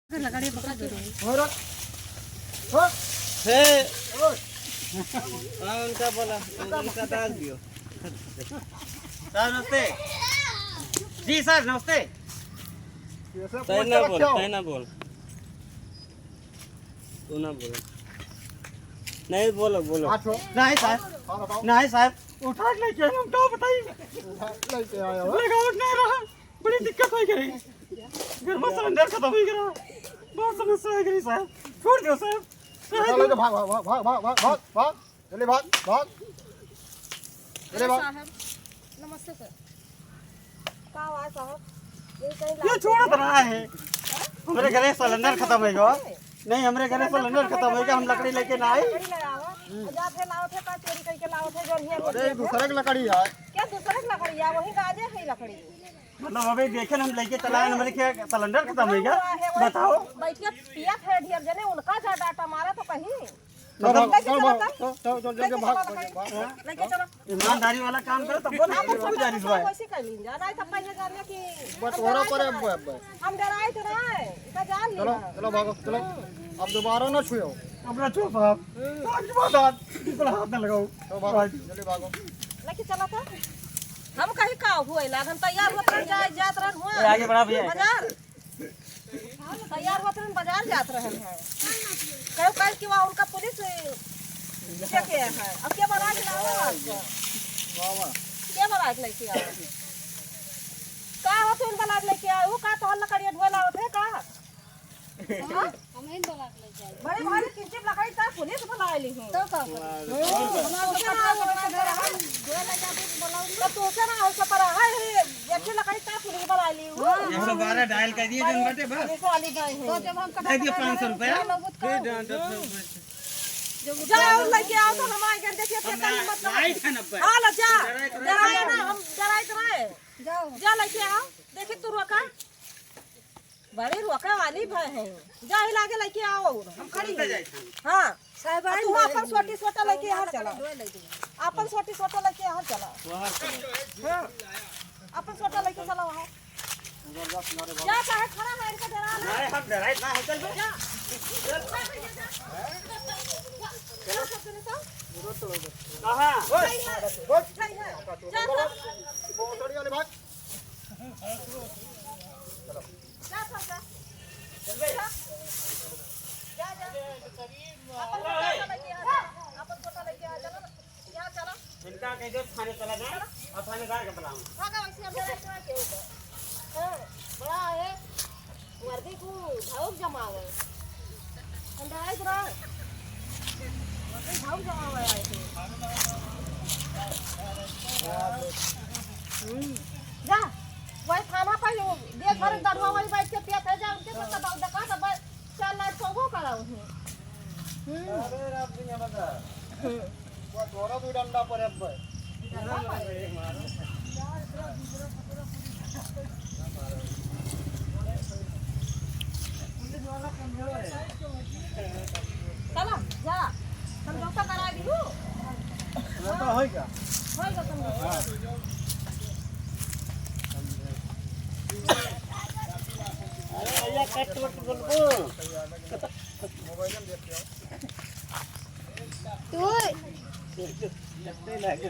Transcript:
लकड़ी पकड़ दो और हो हे उनका बोला उनका डाल दियो। सर नमस्ते जी, सर नमस्ते। कहना बोल तू ना बोल। नहीं बोलो बोलो। नहीं साहब, नहीं साहब उठा के लेके हम तो बताइए लेके आया हो लगावट नहीं रहा, बड़ी दिक्कत हो गई। घर में सिलेंडर खत्म हो गया, बहुत समस्या हो गई साहब। छोड़ दो साहब। चलो तो भाग भाग भाग भाग भाग भाग भाग चले भाग भाग चले भाग। साहब नमस्ते सर। का हुआ साहब? ये कहीं ये छोड़ तो रहा है। हमारे घर सिलेंडर खत्म हो गया। नहीं हमारे घर सिलेंडर खत्म हो गया, हम लकड़ी लेके ना आए। लकड़ी लगावा जा थे लाओ थे का चोरी करके लाओ थे जो हियर अरे दूसरे की लकड़ी है क्या दूसरे की लकड़ी है? वही गाजे है लकड़ी। मतलब अभी देखे हम लेके चलाए, हमारे क्या सिलेंडर खत्म हो गया। बताओ बैठ के पिया थे ढेर जने उनका जा डाटा मारा तो कहीं चल चल चल भाग लेके चलो। ईमानदारी वाला काम करो तब बोलो गुजारिश भाई। वैसे कर लीन जाना है तो पहले जाने की बटवारा पर अब हम डराए थे ना इतना जान चलो लिया। चलो भागो चलो अब दोबारा ना छुओ। अपना चुप साहब, आज की बात आज इतना हाथ न लगाओ। चलो भागो जल्दी भागो। लेके चला था हम कहीं का हुए लागन तैयार होते जाए जात रहन हुआ आगे बढ़ा भैया। बाजार तैयार होते रहन बाजार जात रहन है कहो कल कि वहाँ उनका पुलिस चेक है। अब क्या बारात लाओ वाह वाह क्या बारात लेके आओ का हो तुम बारात लेके आओ का तो लकड़ी ढोला होते का हम इन बारात ले जाए बड़े भारी किंचित लकड़ी था पुलिस बुला ली है तो का तो से ना हो पर है ये लकड़ी था पुलिस बुला ली 112 डायल कर दिए जन बटे बस पुलिस वाली गए हैं तो जब हम दे दिए 500 रुपया। जाओ लेके आओ तो हम आएंगे देखिए कितना हिम्मत नहीं था 90। हां ला जा डराए ना हम डराए जाओ जा लेके आओ देखिए तू रोका बड़ी रोका वाली भाई है जा ही लागे लेके आओ हम खड़ी हैं। हां साहब तू अपन छोटी छोटा लेके यहां चला अपन छोटी छोटा लेके यहां चला हां अपन छोटा लेके चला वहां जा चाहे खड़ा है इनका डरा ले नहीं हम डराए ना है चल बे। जा कहां बोतड़ी वाले भाग इनका कह दो थाने चला जाए और थानेदार का बुलाऊं। बड़ा है वर्दी को धाउक जमावे अंदाज रहा धाउक जमावे आए थे जा वही थाना पर देख भर दरवा वाली बैठ के पिया थे जा उनके तो दबाव दका सब चल लाइट को कराओ अरे रात दुनिया बता वो थोड़ा भी डंडा पर अब चलो जा समझौता करा दियो तो होई का होएगा समझौता अरे भैया कट मत बोलो। मोबाइल में देखते हो तू लगते लगे